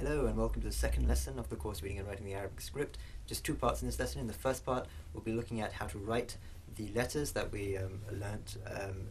Hello and welcome to the second lesson of the course Reading and Writing the Arabic Script. Just two parts in this lesson. In the first part we'll be looking at how to write the letters that we learnt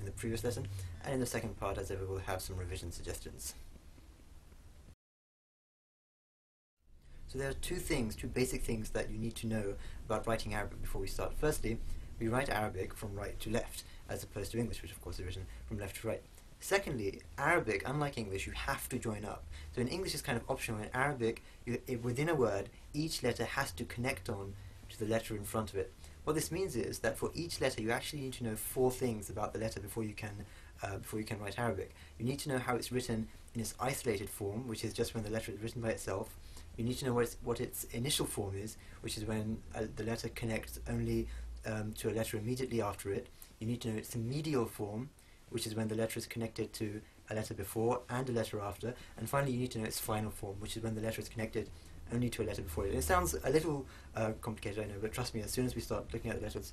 in the previous lesson, and in the second part, as ever, we'll have some revision suggestions. So there are two basic things that you need to know about writing Arabic before we start. Firstly, we write Arabic from right to left, as opposed to English, which of course is written from left to right. Secondly, Arabic, unlike English, you have to join up. So in English it's kind of optional. In Arabic, within a word, each letter has to connect on to the letter in front of it. What this means is that for each letter you actually need to know four things about the letter before you can write Arabic. You need to know how it's written in its isolated form, which is just when the letter is written by itself. You need to know what its initial form is, which is when the letter connects only to a letter immediately after it. You need to know its medial form, which is when the letter is connected to a letter before and a letter after. And finally, you need to know its final form, which is when the letter is connected only to a letter before it. And it sounds a little complicated, I know, but trust me, as soon as we start looking at the letters,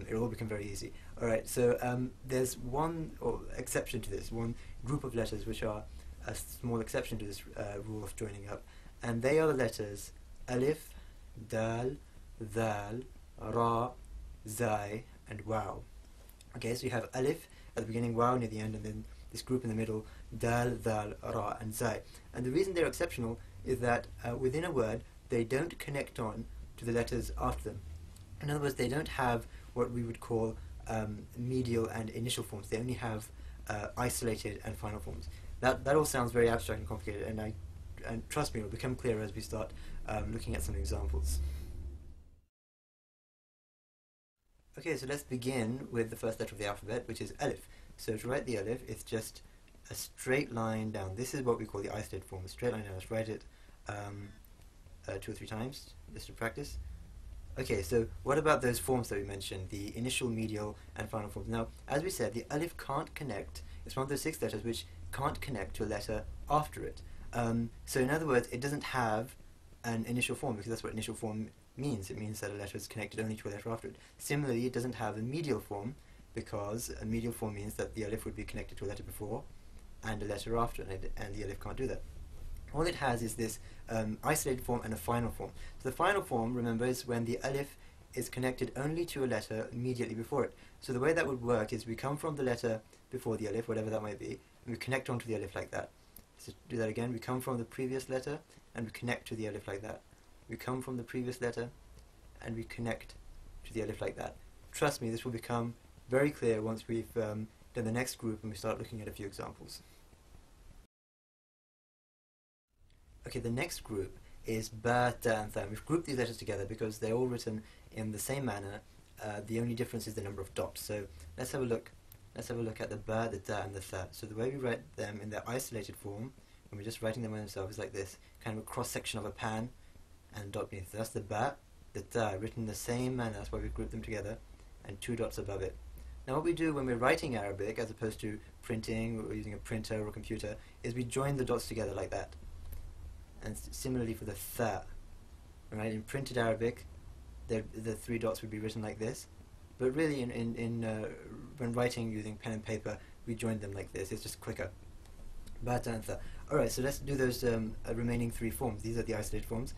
it'll all become very easy. Alright, so there's one exception to this, one group of letters which are a small exception to this rule of joining up, and they are the letters Alif, Dal, Dhal, Ra, Zai, and Waw. Okay, so you have Alif at the beginning, Waw near the end, and then this group in the middle, Dal, Dhal, Ra, and Zai. And the reason they're exceptional is that within a word, they don't connect on to the letters after them. In other words, they don't have what we would call medial and initial forms. They only have isolated and final forms. That all sounds very abstract and complicated, and trust me, it will become clearer as we start looking at some examples. Okay, so let's begin with the first letter of the alphabet, which is Alif. So to write the Alif, it's just a straight line down. This is what we call the isolated form, a straight line down. Let's write it 2 or 3 times, just to practice. Okay, so what about those forms that we mentioned, the initial, medial, and final forms? Now, as we said, the Alif can't connect. It's one of those 6 letters which can't connect to a letter after it. So in other words, it doesn't have an initial form, because that's what initial form means. It means that a letter is connected only to a letter after it. Similarly, it doesn't have a medial form, because a medial form means that the Alif would be connected to a letter before and a letter after, and the Alif can't do that. All it has is this isolated form and a final form. So the final form, remember, is when the Alif is connected only to a letter immediately before it. So the way that would work is we come from the letter before the Alif, whatever that might be, and we connect onto the Alif like that. So do that again. We come from the previous letter and we connect to the Alif like that. We come from the previous letter and we connect to the Alif like that. Trust me, this will become very clear once we've done the next group and we start looking at a few examples. Okay, the next group is Ba, Ta, and Tha. We've grouped these letters together because they're all written in the same manner. The only difference is the number of dots. So let's have a look. Let's have a look at the Ba, the Ta, and the Tha. So the way we write them in their isolated form, when we're just writing them by themselves, is like this, kind of a cross-section of a pan and dot beneath. So that's the Ba, the Ta, written in the same manner. That's why we group them together, and 2 dots above it. Now what we do when we're writing Arabic, as opposed to printing or using a printer or a computer, is we join the dots together like that. And similarly for the Tha, right? In printed Arabic, the 3 dots would be written like this, but really when writing using pen and paper, we join them like this. It's just quicker. Ba, Ta, and Tha. Alright, so let's do those remaining 3 forms. These are the isolated forms.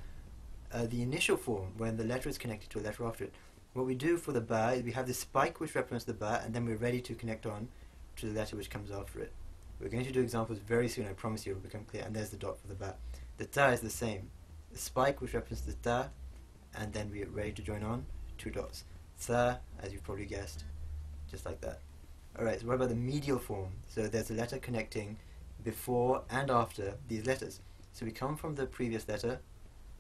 The initial form, when the letter is connected to a letter after it. What we do for the Ba is we have this spike which represents the Ba, and then we're ready to connect on to the letter which comes after it. We're going to do examples very soon, I promise you it will become clear, and there's the dot for the Ba. The Ta is the same. The spike which represents the Ta, and then we're ready to join on, 2 dots. Tha, as you've probably guessed, just like that. Alright, so what about the medial form? So there's a letter connecting before and after these letters. So we come from the previous letter,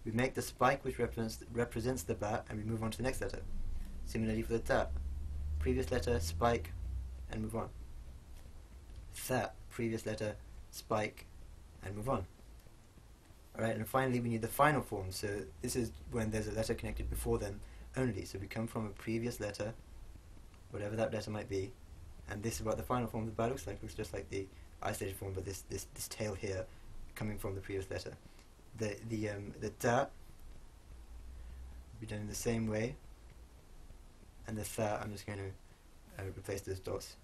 we make the spike which represents the Ba, and we move on to the next letter. Similarly for the Ta, previous letter, spike, and move on. Tha, previous letter, spike, and move on. Alright, and finally we need the final form. So this is when there's a letter connected before them only. So we come from a previous letter, whatever that letter might be, and this is what the final form of the Ba looks like. It looks just like the isolated form, but this tail here coming from the previous letter. The Ta will be done in the same way, and the Tha, I'm just going to replace those dots.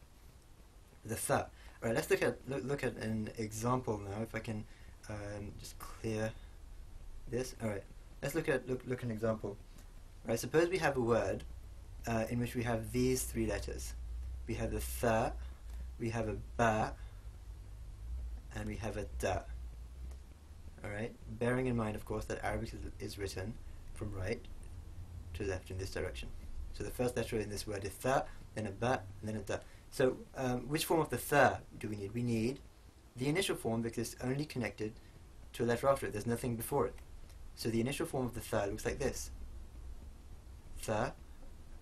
The Tha. Alright, let's look at an example now. If I can just clear this. Alright, let's look at an example. Right, suppose we have a word in which we have these three letters. We have the th, we have a ba, and we have a da. Alright, bearing in mind, of course, that Arabic is written from right to left in this direction. So the first letter in this word is th, then a ba, and then a da. So which form of the th do we need? We need the initial form because it's only connected to a letter after it. There's nothing before it. So the initial form of the th looks like this. Th,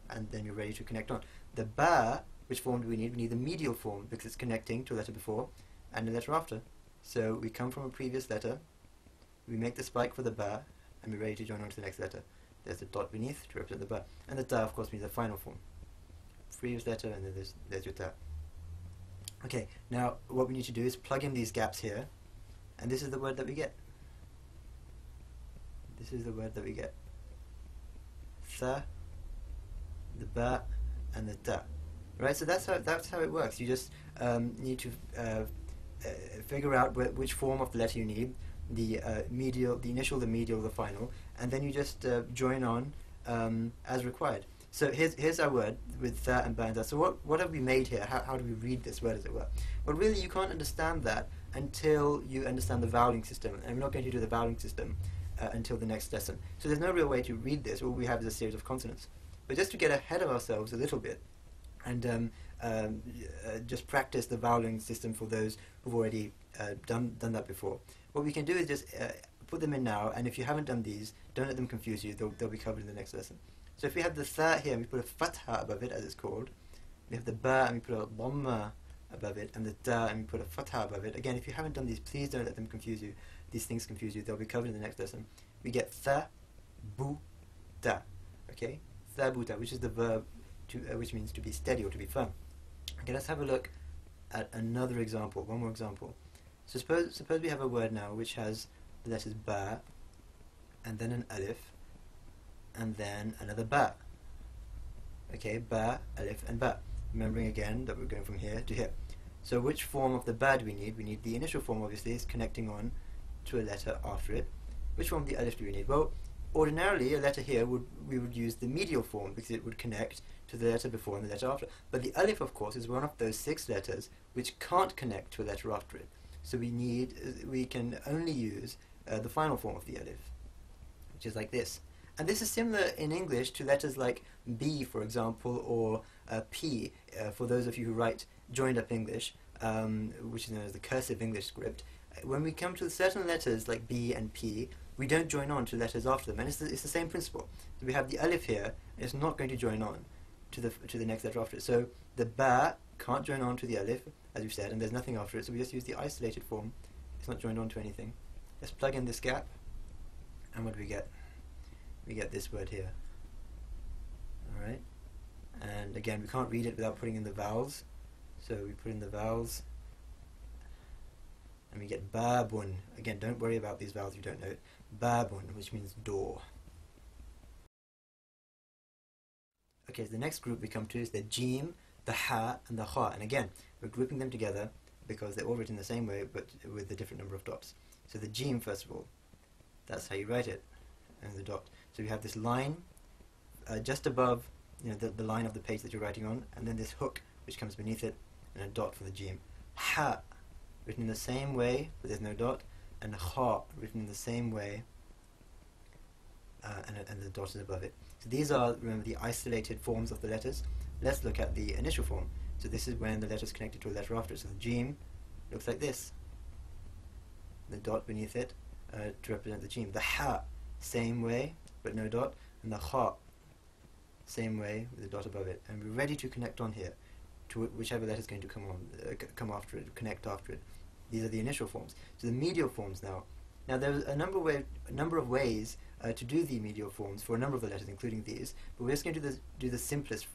and then you're ready to connect on. The ba, which form do we need? We need the medial form because it's connecting to a letter before and a letter after. So we come from a previous letter, we make the spike for the ba, and we're ready to join on to the next letter. There's a dot beneath to represent the ba. And the da, of course, means the final form. Previous letter, and then there's your da. Okay, now what we need to do is plug in these gaps here, and this is the word that we get. This is the word that we get. Th, the ba, and the da. Right, so that's how it works. You just need to figure out which form of the letter you need, the medial, the initial, the medial, the final, and then you just join on as required. So here's our word with th and ba and da. So what have we made here? How do we read this word, as it were? Well, really, you can't understand that until you understand the voweling system, and we're not going to do the voweling system until the next lesson. So there's no real way to read this. All we have is a series of consonants. But just to get ahead of ourselves a little bit, and just practice the voweling system for those who've already done that before. What we can do is just put them in now, and if you haven't done these, don't let them confuse you. They'll be covered in the next lesson. So if we have the th here, and we put a fatha above it, as it's called. We have the ba, and we put a dhamma above it, and the da, and we put a fatha above it. Again, if you haven't done these, please don't let them confuse you. These things confuse you. They'll be covered in the next lesson. We get th, bu, da. Okay, th, bu, da, which is the verb which means to be steady or to be firm. Okay, let's have a look at another example. One more example. So suppose we have a word now which has the letters ba, and then an alif, and then another ba. Okay, ba, alif, and ba. Remembering again that we're going from here to here. So which form of the ba do we need? We need the initial form, obviously, is connecting on to a letter after it. Which form of the alif do we need? Well, ordinarily a letter here we would use the medial form because it would connect to the letter before and the letter after. But the alif, of course, is one of those 6 letters which can't connect to a letter after it. So we can only use the final form of the alif, which is like this. And this is similar in English to letters like B, for example, or P, for those of you who write joined-up English, which is known as the cursive English script. When we come to certain letters like B and P, we don't join on to letters after them, and it's the same principle. So we have the alif here, and it's not going to join on to the next letter after it. So the ba can't join on to the alif, as we've said, and there's nothing after it, so we just use the isolated form. It's not joined on to anything. Let's plug in this gap, and what do we get? We get this word here. Alright, and again, we can't read it without putting in the vowels, so we put in the vowels, and we get babun. Again, don't worry about these vowels if you don't know it. Babun, which means door. Okay, so the next group we come to is the jim, the ha, and the kha. And again, we're grouping them together because they're all written the same way, but with a different number of dots. So the jim, first of all, that's how you write it, and the dot. So we have this line just above, the line of the page that you're writing on, and then this hook which comes beneath it, and a dot for the jim. Ha, written in the same way, but there's no dot, and kha, written in the same way, and the dot is above it. So these are, remember, the isolated forms of the letters. Let's look at the initial form. So this is when the letter is connected to a letter after it. So the jim looks like this. The dot beneath it to represent the jim. The ha, same way, but no dot, and the kha, same way with a dot above it. And we're ready to connect on here to whichever letter is going to come after it, connect after it. These are the initial forms. So the medial forms now. Now there's a number of ways to do the medial forms for a number of the letters, including these, but we're just going to do the simplest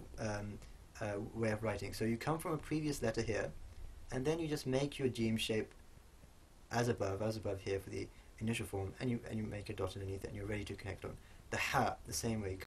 way of writing. So you come from a previous letter here, and then you just make your jim shape as above here for the initial form, and you make a dot underneath it, and you're ready to connect on. The ha, the same way.